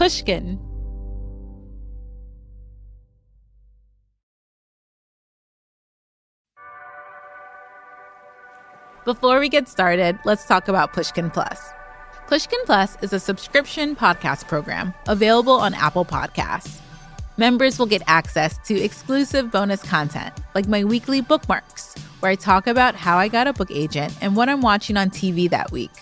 Pushkin. Before we get started, let's talk about Pushkin Plus. Pushkin Plus is a subscription podcast program available on Apple Podcasts. Members will get access to exclusive bonus content, like my weekly bookmarks, where I talk about how I got a book agent and what I'm watching on TV that week.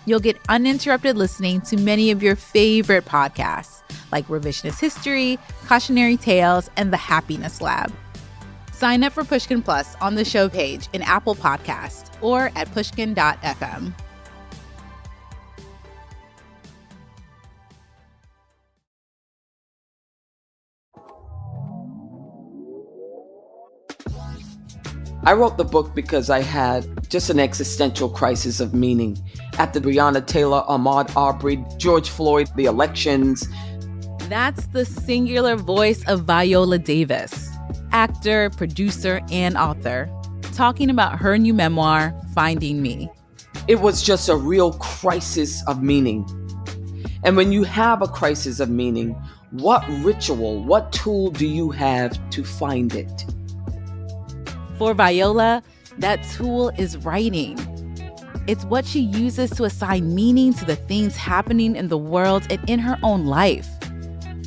You'll get uninterrupted listening to many of your favorite podcasts, like Revisionist History, Cautionary Tales, and The Happiness Lab. Sign up for Pushkin Plus on the show page in Apple Podcasts or at pushkin.fm. I wrote the book because I had just an existential crisis of meaning. After Breonna Taylor, Ahmaud Arbery, George Floyd, the elections. That's the singular voice of Viola Davis, actor, producer, and author, talking about her new memoir, Finding Me. It was just a real crisis of meaning. And when you have a crisis of meaning, what ritual, what tool do you have to find it? For Viola, that tool is writing. It's what she uses to assign meaning to the things happening in the world and in her own life.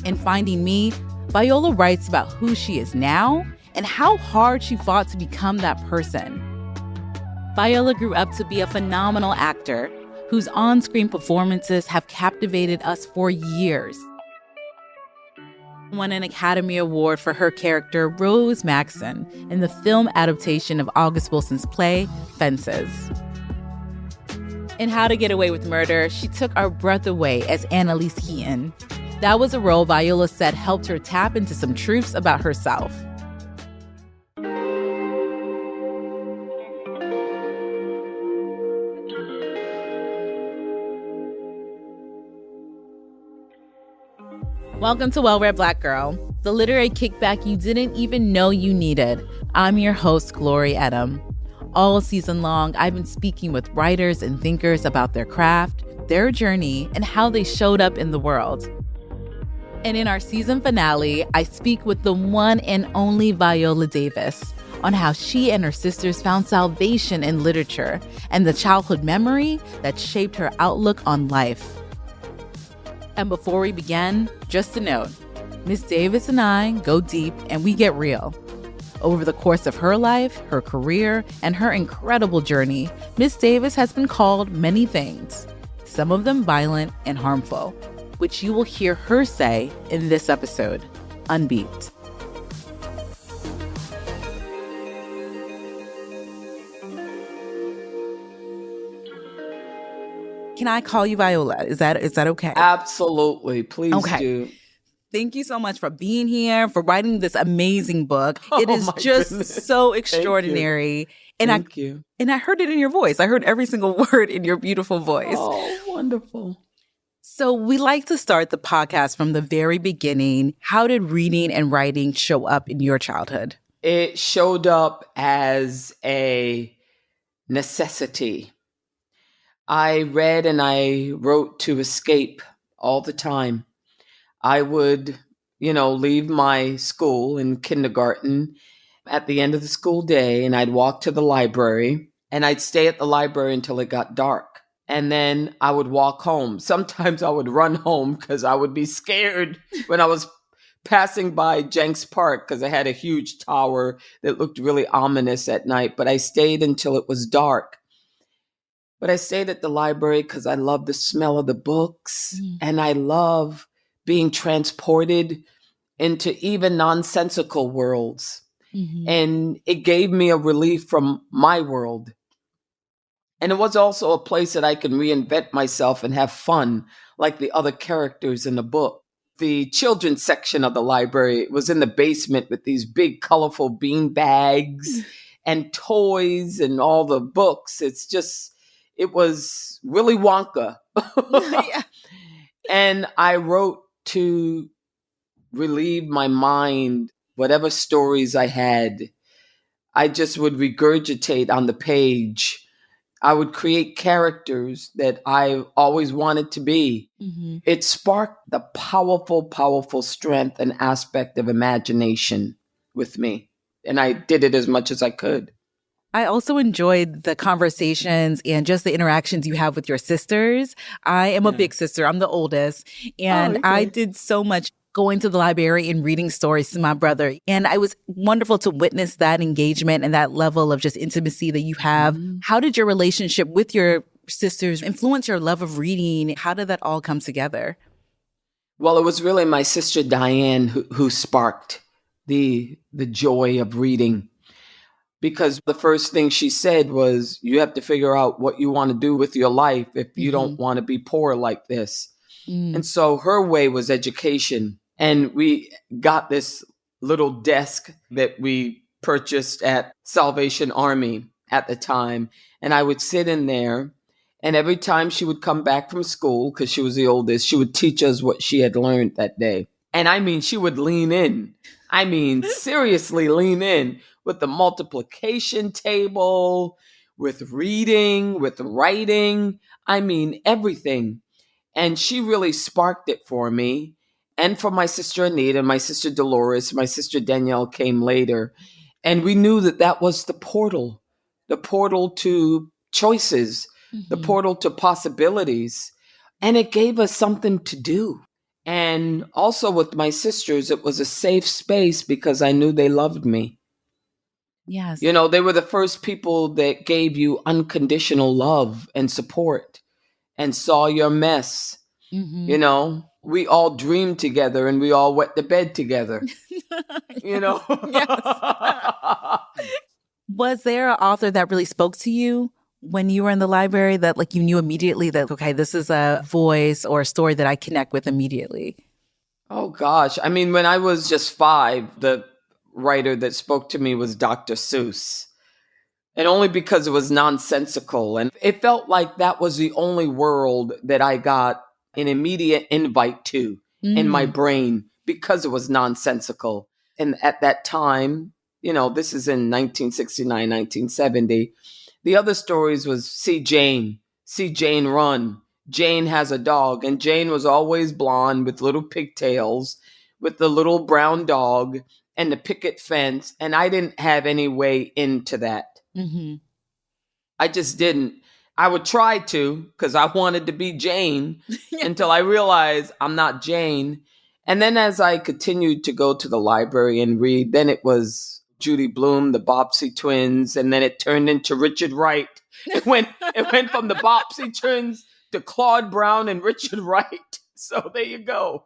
In Finding Me, Viola writes about who she is now and how hard she fought to become that person. Viola grew up to be a phenomenal actor whose on-screen performances have captivated us for years. Won an Academy Award for her character Rose Maxson in the film adaptation of August Wilson's play, Fences. In How to Get Away with Murder, she took our breath away as Annalise Keaton. That was a role Viola said helped her tap into some truths about herself. Welcome to Well-Read Black Girl, the literary kickback you didn't even know you needed. I'm your host, Glory Edim. All season long, I've been speaking with writers and thinkers about their craft, their journey, and how they showed up in the world. And in our season finale, I speak with the one and only Viola Davis on how she and her sisters found salvation in literature and the childhood memory that shaped her outlook on life. And before we begin, just a note, Miss Davis and I go deep and we get real. Over the course of her life, her career, and her incredible journey, Miss Davis has been called many things, some of them violent and harmful, which you will hear her say in this episode, Unbeat. Can I call you Viola? Is that okay? Absolutely. Please do. Thank you so much for being here, for writing this amazing book. It is just so extraordinary. Thank you. And I heard it in your voice. I heard every single word in your beautiful voice. Oh, wonderful. So we like to start the podcast from the very beginning. How did reading and writing show up in your childhood? It showed up as a necessity. I read and I wrote to escape all the time. I would, leave my school in kindergarten at the end of the school day, and I'd walk to the library, and I'd stay at the library until it got dark. And then I would walk home. Sometimes I would run home because I would be scared when I was passing by Jenks Park because I had a huge tower that looked really ominous at night. But I stayed until it was dark. But I stayed at the library because I love the smell of the books, and I love being transported into even nonsensical worlds. Mm-hmm. And it gave me a relief from my world. And it was also a place that I can reinvent myself and have fun, like the other characters in the book. The children's section of the library was in the basement with these big, colorful bean bags and toys and all the books. It was Willy Wonka. Yeah. And I wrote to relieve my mind, whatever stories I had. I just would regurgitate on the page I would create characters that I always wanted to be. Mm-hmm. It sparked the powerful, powerful strength and aspect of imagination with me. And I did it as much as I could. I also enjoyed the conversations and just the interactions you have with your sisters. I am a big sister. I'm the oldest. And I did so much going to the library and reading stories to my brother. And it was wonderful to witness that engagement and that level of just intimacy that you have. Mm-hmm. How did your relationship with your sisters influence your love of reading? How did that all come together? Well, it was really my sister Diane who sparked the joy of reading. Because the first thing she said was, you have to figure out what you want to do with your life if you don't want to be poor like this. And so her way was education. And we got this little desk that we purchased at Salvation Army at the time. And I would sit in there. And every time she would come back from school, because she was the oldest, she would teach us what she had learned that day. And I mean, she would lean in. I mean, seriously lean in with the multiplication table, with reading, with writing. I mean, everything. And she really sparked it for me. And for my sister Anita, my sister Dolores, my sister Danielle came later. And we knew that that was the portal to choices, the portal to possibilities. And it gave us something to do. And also with my sisters, it was a safe space because I knew they loved me. Yes. You know, they were the first people that gave you unconditional love and support and saw your mess. You know, we all dreamed together and we all wet the bed together. You know? Was there an author that really spoke to you when you were in the library that like you knew immediately that, okay, this is a voice or a story that I connect with immediately? Oh, gosh. I mean, when I was just 5, the writer that spoke to me was Dr. Seuss. And only because it was nonsensical. And it felt like that was the only world that I got an immediate invite to in my brain because it was nonsensical. And at that time, you know, this is in 1969, 1970. The other stories was see Jane run. Jane has a dog, and Jane was always blonde with little pigtails, with the little brown dog and the picket fence. And I didn't have any way into that. I just didn't. I would try to because I wanted to be Jane until I realized I'm not Jane. And then as I continued to go to the library and read, then it was Judy Blume, the Bobbsey twins, and then it turned into Richard Wright. It went from the Bobbsey twins to Claude Brown and Richard Wright. So there you go.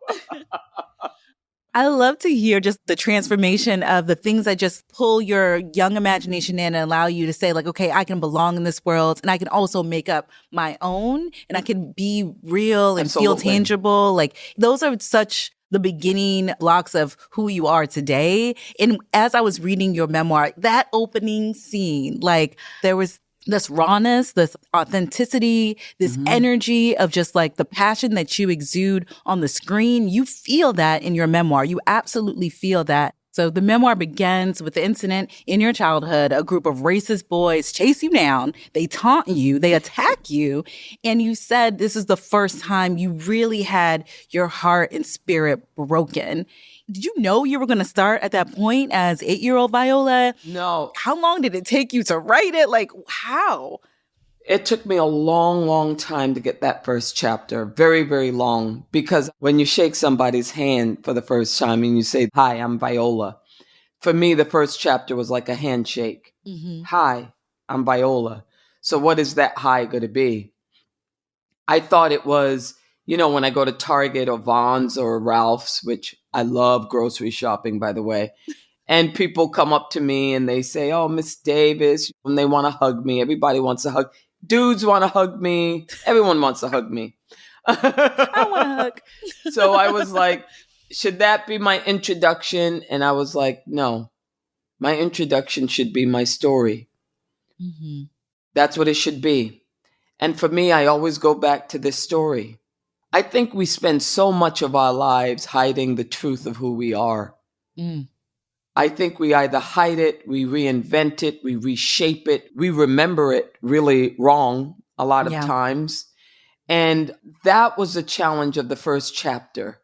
I love to hear just the transformation of the things that just pull your young imagination in and allow you to say like, okay, I can belong in this world and I can also make up my own and I can be real and Absolutely. feel tangible. Like those are such the beginning blocks of who you are today. And as I was reading your memoir, that opening scene, like there was this rawness, this authenticity, this energy of just like the passion that you exude on the screen. You feel that in your memoir. You absolutely feel that. So the memoir begins with the incident in your childhood. A group of racist boys chase you down. They taunt you. They attack you. And you said this is the first time you really had your heart and spirit broken. Did you know you were going to start at that point as 8-year-old Viola? No. How long did it take you to write it? Like, how? It took me a long, long time to get that first chapter. Very, very long. Because when you shake somebody's hand for the first time and you say, hi, I'm Viola. For me, the first chapter was like a handshake. Hi, I'm Viola. So what is that hi going to be? I thought it was, you know, when I go to Target or Vons or Ralph's, which I love grocery shopping, by the way. And people come up to me and they say, oh, Miss Davis, and they want to hug me. Everybody wants to hug. Dudes want to hug me. Everyone wants to hug me. I want to hug. So I was like, should that be my introduction? And I was like, no, my introduction should be my story. That's what it should be. And for me, I always go back to this story. I think we spend so much of our lives hiding the truth of who we are. I think we either hide it, we reinvent it, we reshape it, we remember it really wrong a lot of times. And that was the challenge of the first chapter,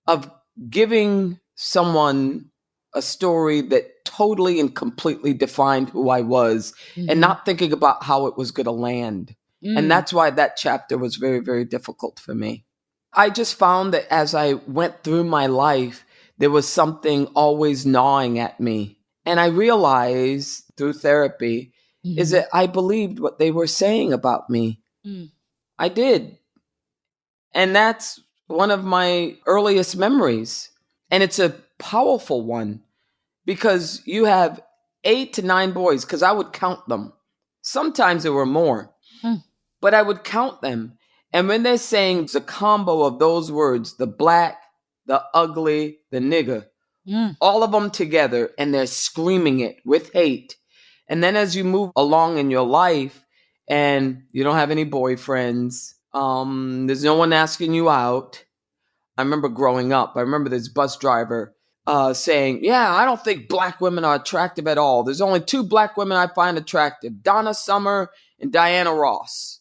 of giving someone a story that totally and completely defined who I was, and not thinking about how it was going to land. And that's why that chapter was very, very difficult for me. I just found that as I went through my life, there was something always gnawing at me. And I realized through therapy is that I believed what they were saying about me. I did. And that's one of my earliest memories. And it's a powerful one because you have 8 to 9 boys, because I would count them. Sometimes there were more, but I would count them. And when they're saying the combo of those words, the black, the ugly, the nigger, all of them together, and they're screaming it with hate. And then as you move along in your life and you don't have any boyfriends, there's no one asking you out. I remember growing up, I remember this bus driver saying, yeah, I don't think black women are attractive at all. There's only 2 black women I find attractive, Donna Summer and Diana Ross.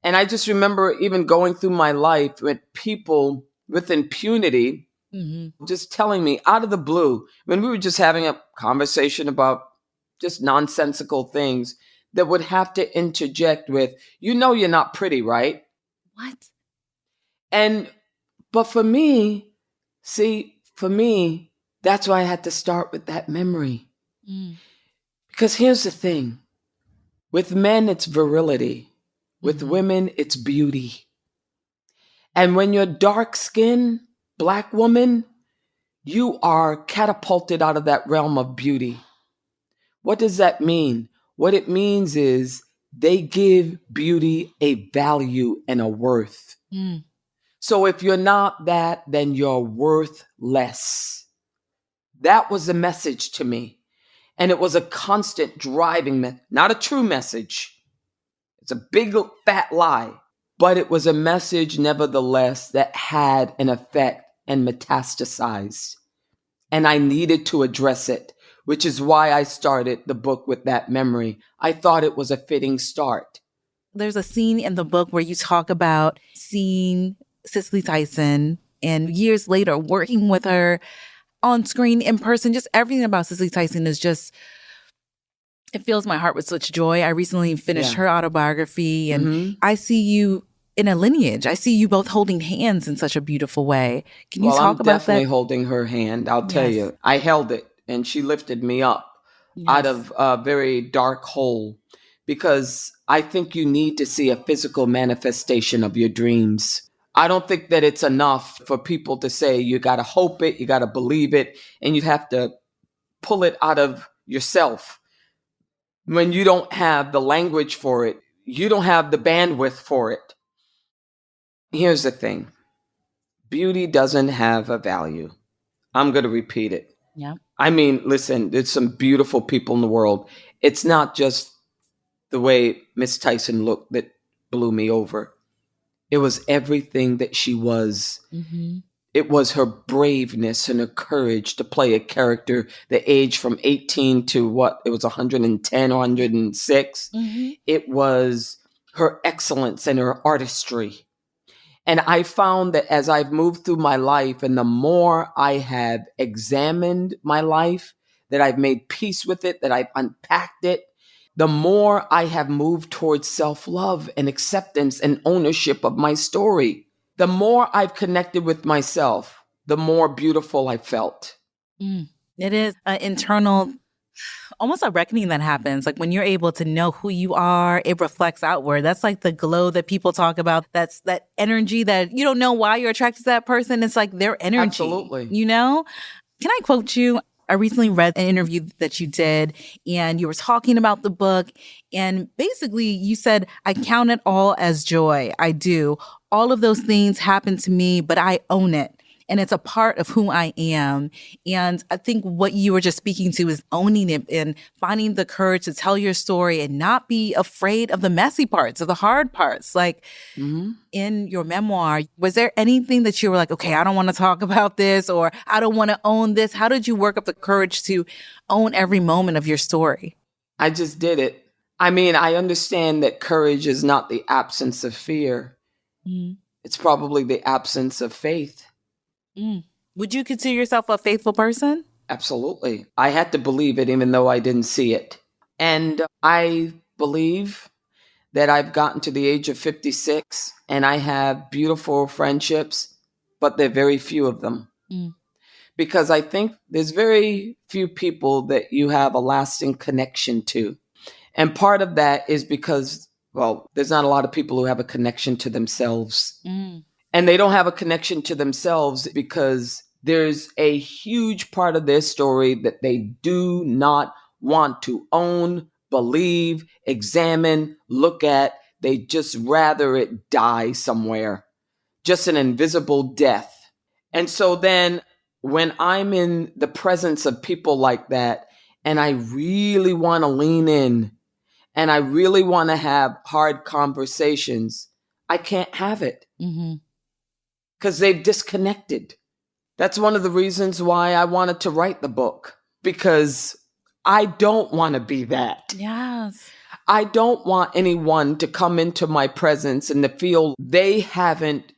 And I just remember even going through my life with people with impunity just telling me out of the blue, when we were just having a conversation about just nonsensical things, that would have to interject with, you know, you're not pretty, right? What? But for me, that's why I had to start with that memory. Because here's the thing. With men, it's virility. With women, it's beauty. And when you're dark-skinned, black woman, you are catapulted out of that realm of beauty. What does that mean? What it means is they give beauty a value and a worth. So if you're not that, then you're worth less. That was the message to me. And it was a constant driving, not a true message. It's a big fat lie. But it was a message, nevertheless, that had an effect and metastasized. And I needed to address it, which is why I started the book with that memory. I thought it was a fitting start. There's a scene in the book where you talk about seeing Cicely Tyson and years later working with her on screen, in person. Just everything about Cicely Tyson is just, it fills my heart with such joy. I recently finished her autobiography, and I see you in a lineage. I see you both holding hands in such a beautiful way. Can you talk about that? I'm definitely holding her hand. I'll tell you, I held it and she lifted me up out of a very dark hole, because I think you need to see a physical manifestation of your dreams. I don't think that it's enough for people to say you got to hope it, you got to believe it, and you have to pull it out of yourself. When you don't have the language for it, you don't have the bandwidth for it. Here's the thing. Beauty doesn't have a value. I'm going to repeat it. Yeah. I mean, listen, there's some beautiful people in the world. It's not just the way Miss Tyson looked that blew me over. It was everything that she was. It was her braveness and her courage to play a character that aged from 18 to what? It was 110 or 106. It was her excellence and her artistry. And I found that as I've moved through my life, and the more I have examined my life, that I've made peace with it, that I've unpacked it, the more I have moved towards self-love and acceptance and ownership of my story. The more I've connected with myself, the more beautiful I felt. It is an internal, almost a reckoning that happens. Like when you're able to know who you are, it reflects outward. That's like the glow that people talk about. That's that energy that you don't know why you're attracted to that person. It's like their energy. Absolutely. You know? Can I quote you? I recently read an interview that you did, and you were talking about the book. And basically you said, I count it all as joy. I do. All of those things happen to me, but I own it. and it's a part of who I am. And I think what you were just speaking to is owning it and finding the courage to tell your story and not be afraid of the messy parts, of the hard parts. Like in your memoir, was there anything that you were like, okay, I don't want to talk about this, or I don't want to own this? How did you work up the courage to own every moment of your story? I just did it. I mean, I understand that courage is not the absence of fear. It's probably the absence of faith. Would you consider yourself a faithful person? Absolutely. I had to believe it even though I didn't see it. And I believe that I've gotten to the age of 56 and I have beautiful friendships, but there are very few of them. Because I think there's very few people that you have a lasting connection to. And part of that is because, well, there's not a lot of people who have a connection to themselves. And they don't have a connection to themselves because there's a huge part of their story that they do not want to own, believe, examine, look at. They just rather it die somewhere. Just an invisible death. And so then when I'm in the presence of people like that, and I really want to lean in, and I really want to have hard conversations, I can't have it. Because they've disconnected. That's one of the reasons why I wanted to write the book. Because I don't want to be that. Yes. I don't want anyone to come into my presence and to feel they haven't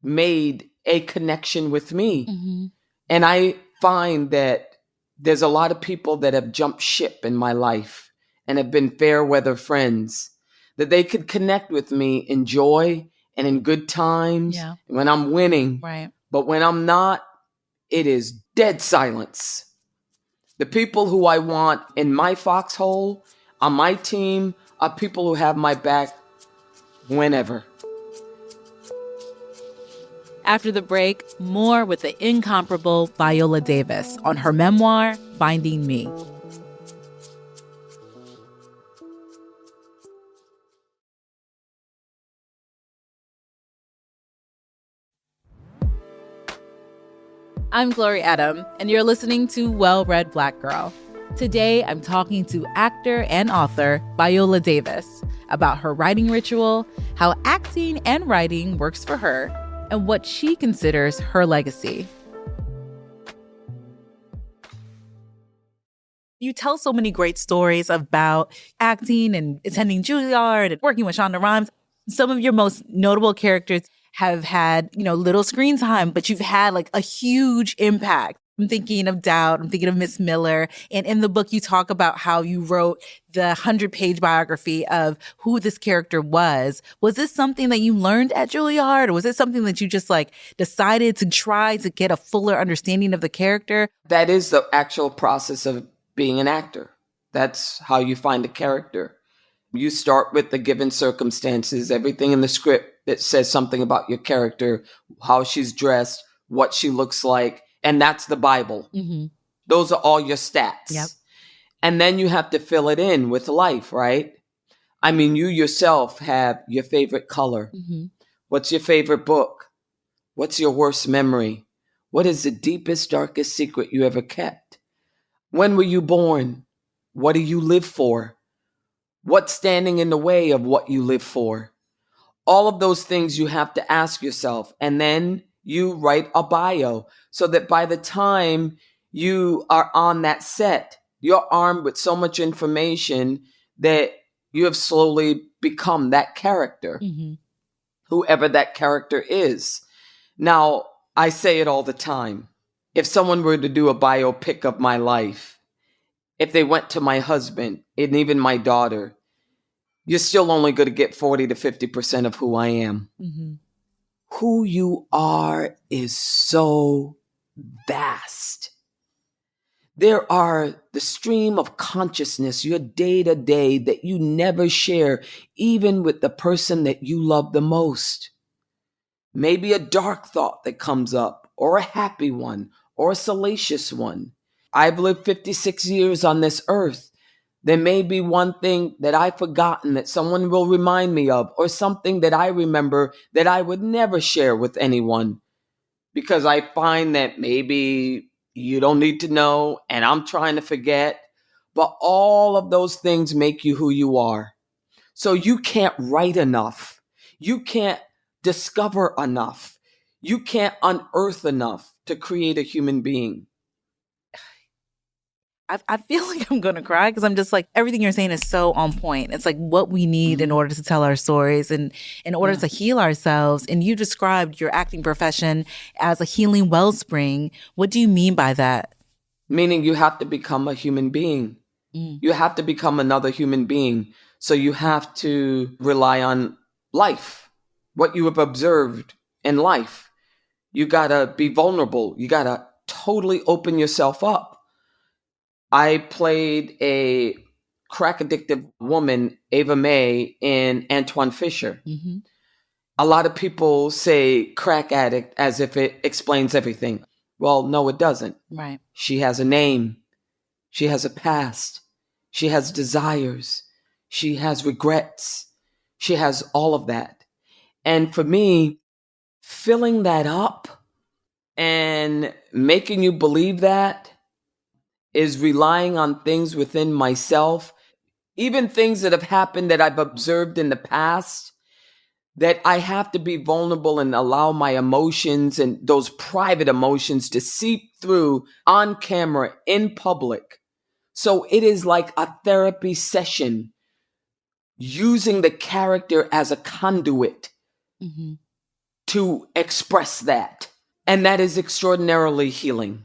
made a connection with me. And I find that there's a lot of people that have jumped ship in my life and have been fair weather friends, that they could connect with me in joy and in good times when I'm winning. Right. But when I'm not, it is dead silence. The people who I want in my foxhole, on my team, are people who have my back whenever. After the break, more with the incomparable Viola Davis on her memoir, Finding Me. I'm Glory Edim, and you're listening to Well-Read Black Girl. Today, I'm talking to actor and author Viola Davis about her writing ritual, how acting and writing works for her, and what she considers her legacy. You tell so many great stories about acting and attending Juilliard and working with Shonda Rhimes. Some of your most notable characters have had, little screen time, but you've had like a huge impact. I'm thinking of Doubt. I'm thinking of Miss Miller. And in the book, you talk about how you wrote the 100-page biography of who this character was. Was this something that you learned at Juilliard, or was it something that you just decided to try to get a fuller understanding of the character? That is the actual process of being an actor. That's how you find a character. You start with the given circumstances, everything in the script that says something about your character, how she's dressed, what she looks like, and that's the Bible. Those are all your stats. Yep. And then you have to fill it in with life, right? I mean, you yourself have your favorite color. What's your favorite book? What's your worst memory? What is the deepest, darkest secret you ever kept? When were you born? What do you live for? What's standing in the way of what you live for? All of those things you have to ask yourself. And then you write a bio so that by the time you are on that set, you're armed with so much information that you have slowly become that character, whoever that character is. Now, I say it all the time. If someone were to do a biopic of my life, if they went to my husband and even my daughter, you're still only going to get 40 to 50% of who I am. Who you are is so vast. There are the stream of consciousness, your day to day, that you never share, even with the person that you love the most. Maybe a dark thought that comes up, or a happy one, or a salacious one. I've lived 56 years on this earth. There may be one thing that I've forgotten that someone will remind me of, or something that I remember that I would never share with anyone. because I find that maybe you don't need to know and I'm trying to forget. But all of those things make you who you are. So you can't write enough. You can't discover enough. You can't unearth enough to create a human being. I feel like I'm going to cry because I'm just like, everything you're saying is so on point. It's like what we need in order to tell our stories and in order to heal ourselves. And you described your acting profession as a healing wellspring. What do you mean by that? Meaning you have to become a human being. You have to become another human being. So you have to rely on life, what you have observed in life. You got to be vulnerable. You got to totally open yourself up. I played a crack addicted woman, Ava Mae, in Antoine Fisher. Mm-hmm. A lot of people say crack addict as if it explains everything. Well, no, it doesn't. Right. She has a name. She has a past. She has desires. She has regrets. She has all of that. And for me, filling that up and making you believe that is relying on things within myself, even things that have happened that I've observed in the past, that I have to be vulnerable and allow my emotions and those private emotions to seep through on camera in public. So it is like a therapy session using the character as a conduit to express that. And that is extraordinarily healing.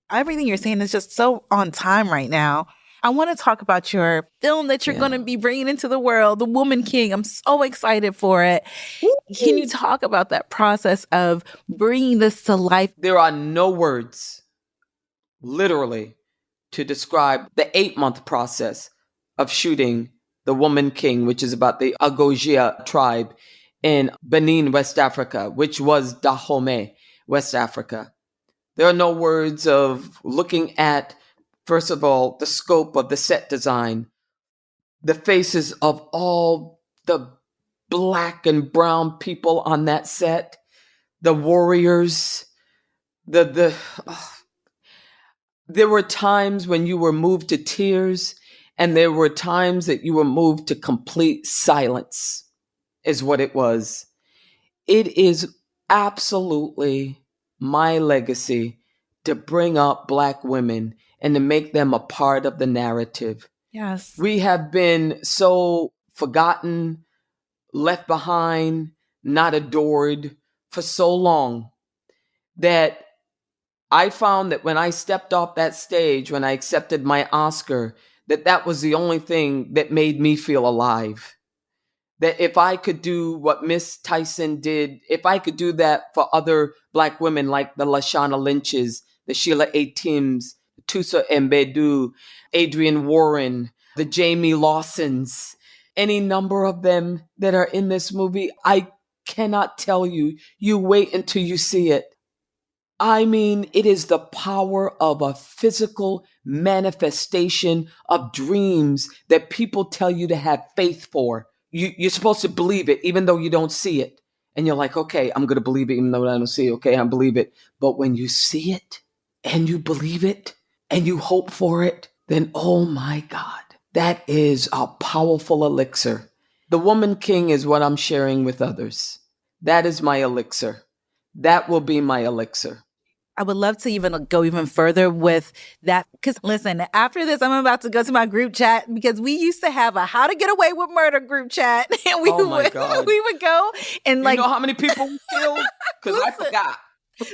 Everything you're saying is just so on time right now. I want to talk about your film that you're going to be bringing into the world, The Woman King. I'm so excited for it. Can you talk about that process of bringing this to life? There are no words, literally, to describe the 8-month process of shooting The Woman King, which is about the Agojia tribe in Benin, West Africa, which was Dahomey, West Africa. There are no words of looking at, first of all, the scope of the set design, the faces of all the black and brown people on that set, the warriors, there were times when you were moved to tears, and there were times that you were moved to complete silence, is what it was. It is absolutely my legacy to bring up Black women and to make them a part of the narrative. Yes. We have been so forgotten, left behind, not adored for so long that I found that when I stepped off that stage, when I accepted my Oscar, that was the only thing that made me feel alive. That if I could do what Miss Tyson did, if I could do that for other Black women like the Lashana Lynches, the Sheila A. Tims, Tusa Mbedu, Adrienne Warren, the Jamie Lawsons, any number of them that are in this movie, I cannot tell you. You wait until you see it. I mean, it is the power of a physical manifestation of dreams that people tell you to have faith for. You're supposed to believe it, even though you don't see it. And you're like, okay, I'm going to believe it, even though I don't see it. Okay, I believe it. But when you see it and you believe it and you hope for it, then, oh my God, that is a powerful elixir. The Woman King is what I'm sharing with others. That is my elixir. That will be my elixir. I would love to even go even further with that. Because listen, after this, I'm about to go to my group chat because we used to have a How to Get Away with Murder group chat. And we would go and you know how many people we killed? Because I forgot.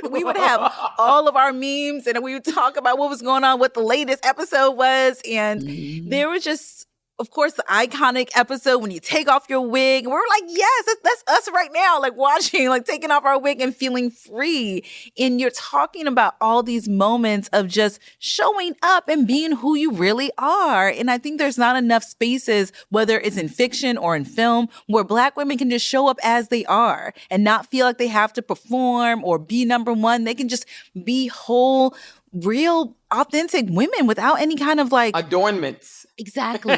We would have all of our memes and we would talk about what was going on, what the latest episode was. And there was just, of course, the iconic episode when you take off your wig. And we're like, yes, that's us right now, like watching, like taking off our wig and feeling free. And you're talking about all these moments of just showing up and being who you really are. And I think there's not enough spaces, whether it's in fiction or in film, where Black women can just show up as they are and not feel like they have to perform or be number one. They can just be whole, real, authentic women without any kind of like adornments. Exactly.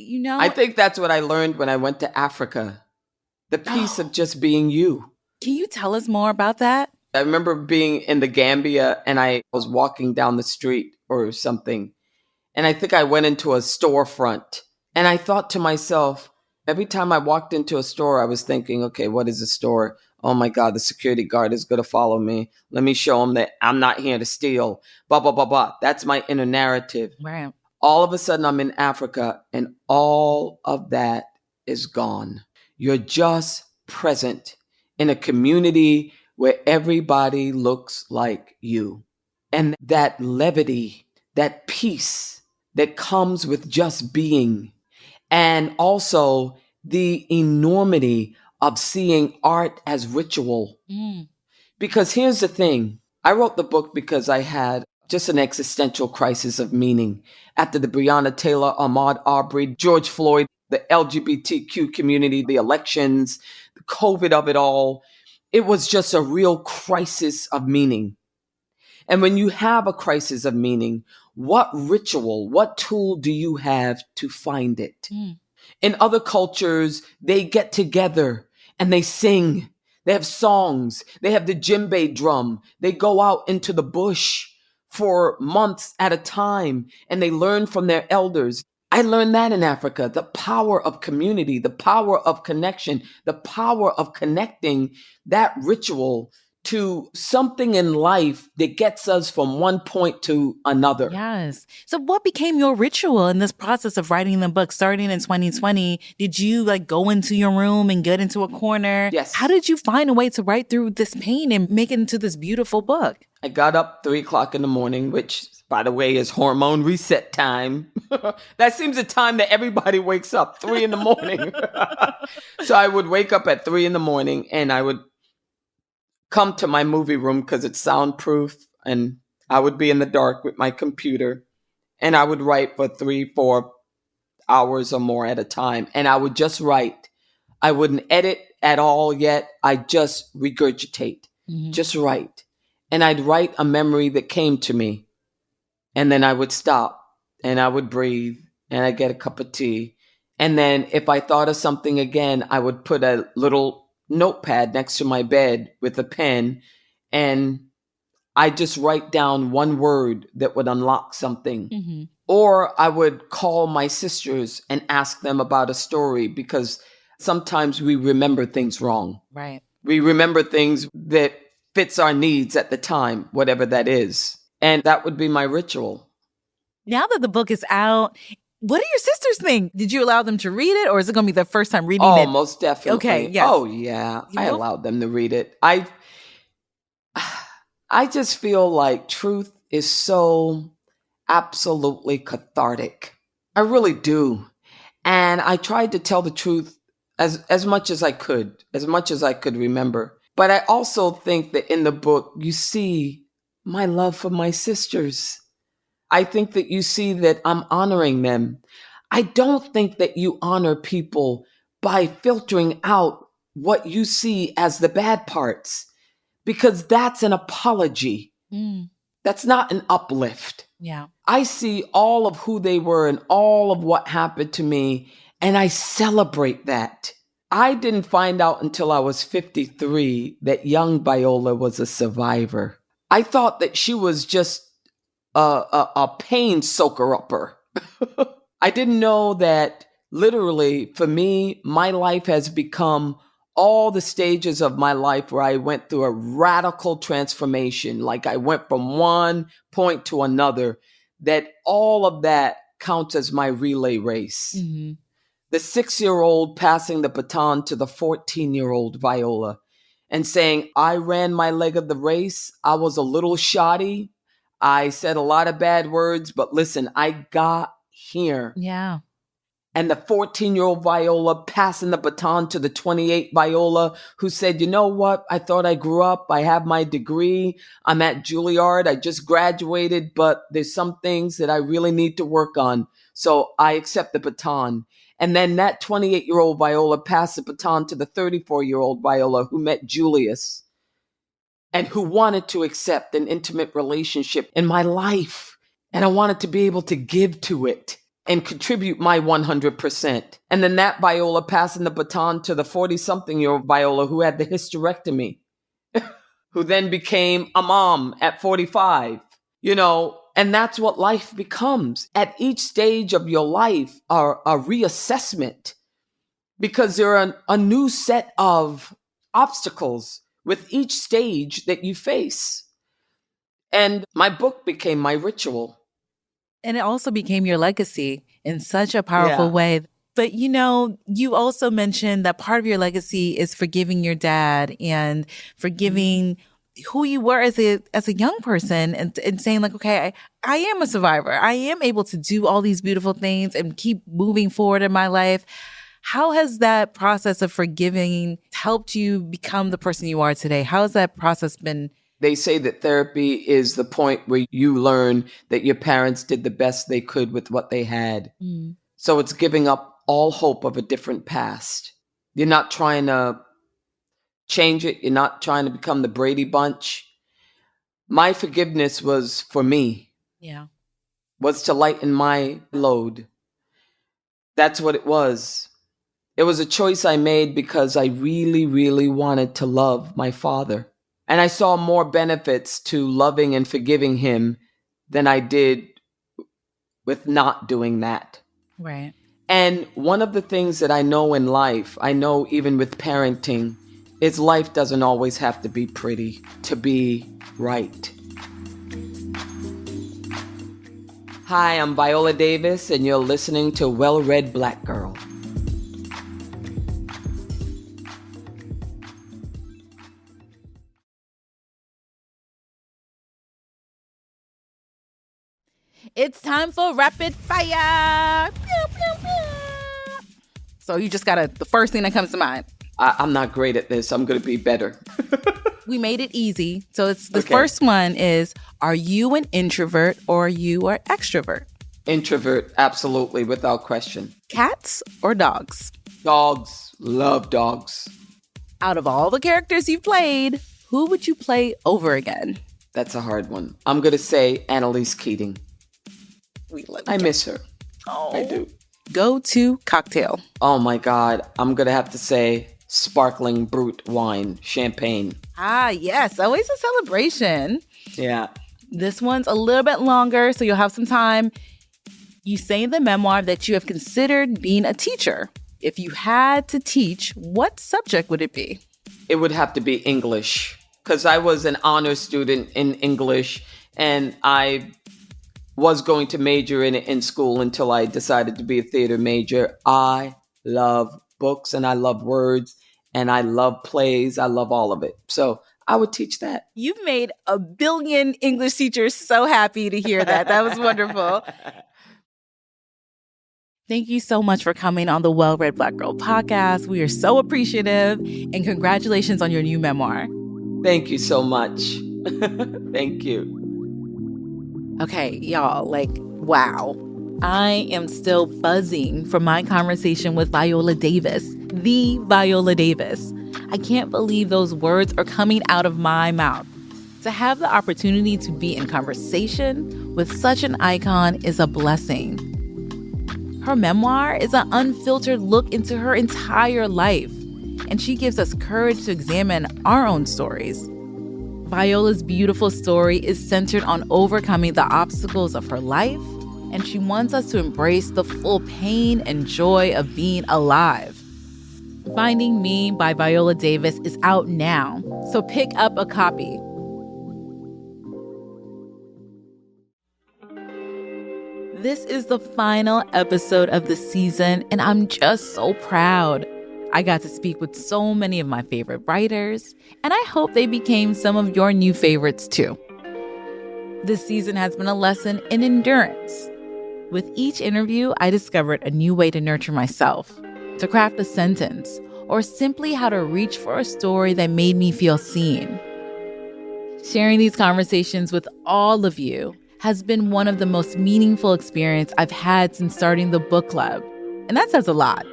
You know, I think that's what I learned when I went to Africa. The piece of just being you. Can you tell us more about that? I remember being in the Gambia and I was walking down the street or something. And I think I went into a storefront and I thought to myself, every time I walked into a store, I was thinking, okay, what is a store? Oh my God, the security guard is going to follow me. Let me show him that I'm not here to steal. Blah, blah, blah, blah. That's my inner narrative. Right. All of a sudden, I'm in Africa and all of that is gone. You're just present in a community where everybody looks like you. And that levity, that peace that comes with just being, and also the enormity of seeing art as ritual. Because here's the thing. I wrote the book because I had just an existential crisis of meaning after the Breonna Taylor, Ahmaud Arbery, George Floyd, the LGBTQ community, the elections, the COVID of it all. It was just a real crisis of meaning. And when you have a crisis of meaning, what ritual, what tool do you have to find it? In other cultures, they get together and they sing. They have songs. They have the djembe drum. They go out into the bush for months at a time and they learn from their elders. I learned that in Africa, the power of community, the power of connection, the power of connecting that ritual to something in life that gets us from one point to another. Yes. So what became your ritual in this process of writing the book starting in 2020? Did you like go into your room and get into a corner? Yes. How did you find a way to write through this pain and make it into this beautiful book? I got up 3:00 in the morning, which by the way is hormone reset time. That seems the time that everybody wakes up, 3 in the morning. So I would wake up at 3 in the morning and I would come to my movie room because it's soundproof and I would be in the dark with my computer and I would write for 3-4 hours or more at a time. And I would just write. I wouldn't edit at all yet. I just regurgitate, just write. And I'd write a memory that came to me. And then I would stop and I would breathe and I'd get a cup of tea. And then if I thought of something again, I would put a little notepad next to my bed with a pen and I just write down one word that would unlock something. Or I would call my sisters and ask them about a story because sometimes we remember things wrong. Right. We remember things that fits our needs at the time, whatever that is. And that would be my ritual. Now that the book is out, what do your sisters think? Did you allow them to read it or is it going to be their first time reading it? Oh, most definitely. Okay, yes. Oh, yeah. You I will? allowed them to read it. I just feel like truth is so absolutely cathartic. I really do. And I tried to tell the truth as much as I could, as much as I could remember. But I also think that in the book, you see my love for my sisters. I think that you see that I'm honoring them. I don't think that you honor people by filtering out what you see as the bad parts, because that's an apology. That's not an uplift. Yeah. I see all of who they were and all of what happened to me, and I celebrate that. I didn't find out until I was 53 that young Viola was a survivor. I thought that she was just a pain soaker-upper. I didn't know that literally for me, my life has become all the stages of my life where I went through a radical transformation. Like I went from one point to another, that all of that counts as my relay race. The 6-year-old passing the baton to the 14-year-old Viola and saying, I ran my leg of the race. I was a little shoddy. I said a lot of bad words, but listen, I got here. Yeah. And the 14-year-old Viola passing the baton to the 28 Viola who said, you know what? I thought I grew up. I have my degree. I'm at Juilliard. I just graduated, but there's some things that I really need to work on. So I accept the baton. And then that 28-year-old Viola passed the baton to the 34-year-old Viola who met Julius and who wanted to accept an intimate relationship in my life. And I wanted to be able to give to it and contribute my 100%. And then that Viola passing the baton to the 40-something-year-old Viola who had the hysterectomy, who then became a mom at 45, and that's what life becomes. At each stage of your life, a reassessment, because there are a new set of obstacles with each stage that you face. And my book became my ritual. And it also became your legacy in such a powerful way. But, you also mentioned that part of your legacy is forgiving your dad and forgiving who you were as a young person and saying like, okay, I am a survivor. I am able to do all these beautiful things and keep moving forward in my life. How has that process of forgiving helped you become the person you are today? How has that process been? They say that therapy is the point where you learn that your parents did the best they could with what they had. So it's giving up all hope of a different past. You're not trying to change it. You're not trying to become the Brady Bunch. My forgiveness was for me. Yeah. Was to lighten my load. That's what it was. It was a choice I made because I really, really wanted to love my father. And I saw more benefits to loving and forgiving him than I did with not doing that. Right. And one of the things that I know in life, I know even with parenting, is life doesn't always have to be pretty to be right. Hi, I'm Viola Davis, and you're listening to Well-Read Black Girl. It's time for rapid fire. Pew, pew, pew. So you just gotta, the first thing that comes to mind. I'm not great at this. I'm going to be better. We made it easy. So it's the first one is, are you an introvert or you are extrovert? Introvert, absolutely, without question. Cats or dogs? Dogs. Love dogs. Out of all the characters you've played, who would you play over again? That's a hard one. I'm going to say Annalise Keating. I miss her. Oh. I do. Go-to cocktail. Oh my God. I'm going to have to say sparkling brut wine, champagne. Ah, yes. Always a celebration. Yeah. This one's a little bit longer, so you'll have some time. You say in the memoir that you have considered being a teacher. If you had to teach, what subject would it be? It would have to be English, because I was an honor student in English, and I was going to major in it in school until I decided to be a theater major. I love books, and I love words, and I love plays. I love all of it. So I would teach that. You've made a billion English teachers so happy to hear that. That was wonderful. Thank you so much for coming on the Well-Read Black Girl podcast. We are so appreciative, and congratulations on your new memoir. Thank you so much. Thank you. Okay, y'all, wow. I am still buzzing from my conversation with Viola Davis, the Viola Davis. I can't believe those words are coming out of my mouth. To have the opportunity to be in conversation with such an icon is a blessing. Her memoir is an unfiltered look into her entire life, and she gives us courage to examine our own stories. Viola's beautiful story is centered on overcoming the obstacles of her life, and she wants us to embrace the full pain and joy of being alive. Finding Me by Viola Davis is out now, so pick up a copy. This is the final episode of the season, and I'm just so proud. I got to speak with so many of my favorite writers, and I hope they became some of your new favorites too. This season has been a lesson in endurance. With each interview, I discovered a new way to nurture myself, to craft a sentence, or simply how to reach for a story that made me feel seen. Sharing these conversations with all of you has been one of the most meaningful experiences I've had since starting the book club, and that says a lot.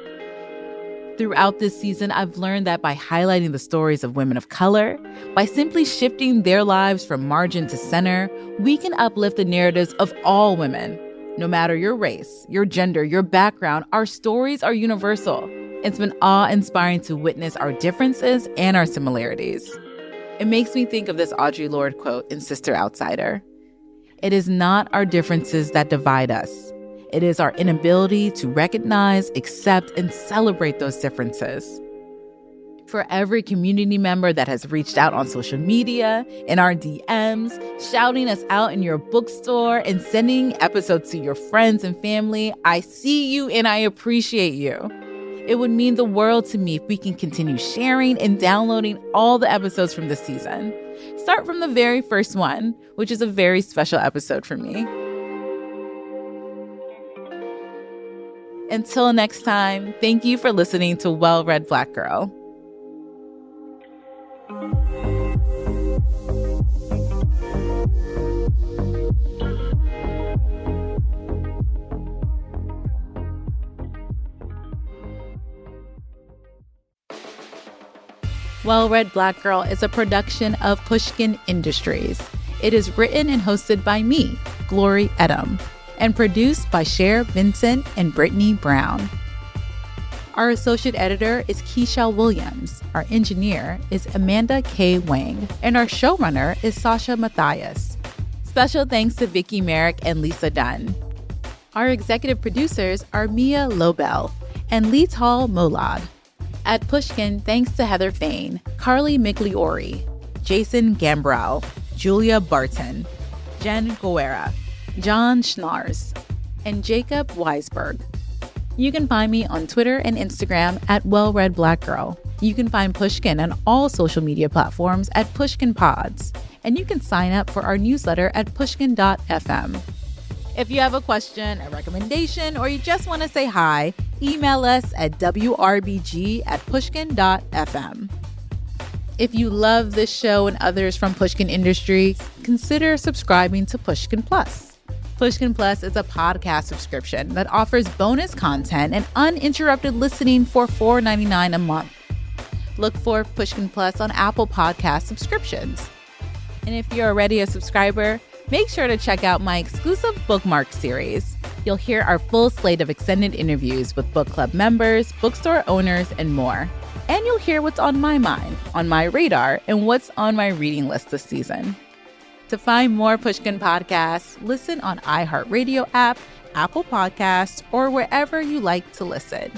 Throughout this season, I've learned that by highlighting the stories of women of color, by simply shifting their lives from margin to center, we can uplift the narratives of all women. No matter your race, your gender, your background, our stories are universal. It's been awe-inspiring to witness our differences and our similarities. It makes me think of this Audre Lorde quote in Sister Outsider. It is not our differences that divide us. It is our inability to recognize, accept, and celebrate those differences. For every community member that has reached out on social media, in our DMs, shouting us out in your bookstore, and sending episodes to your friends and family, I see you and I appreciate you. It would mean the world to me if we can continue sharing and downloading all the episodes from this season. Start from the very first one, which is a very special episode for me. Until next time, thank you for listening to Well-Read Black Girl. Well-Read Black Girl is a production of Pushkin Industries. It is written and hosted by me, Glory Edim, and produced by Cher Vincent and Brittany Brown. Our associate editor is Keishel Williams. Our engineer is Amanda K. Wang. And our showrunner is Sasha Matthias. Special thanks to Vicky Merrick and Lisa Dunn. Our executive producers are Mia Lobel and Lital Molad. At Pushkin, thanks to Heather Fain, Carly Migliori, Jason Gambrell, Julia Barton, Jen Guerra, John Schnars, and Jacob Weisberg. You can find me on Twitter and Instagram at Well-Read Black Girl. You can find Pushkin on all social media platforms at Pushkin Pods. And you can sign up for our newsletter at pushkin.fm. If you have a question, a recommendation, or you just want to say hi, email us at wrbg@pushkin.fm. If you love this show and others from Pushkin Industries, consider subscribing to Pushkin Plus. Pushkin Plus is a podcast subscription that offers bonus content and uninterrupted listening for $4.99 a month. Look for Pushkin Plus on Apple Podcast subscriptions. And if you're already a subscriber, make sure to check out my exclusive bookmark series. You'll hear our full slate of extended interviews with book club members, bookstore owners, and more. And you'll hear what's on my mind, on my radar, and what's on my reading list this season. To find more Pushkin podcasts, listen on iHeartRadio app, Apple Podcasts, or wherever you like to listen.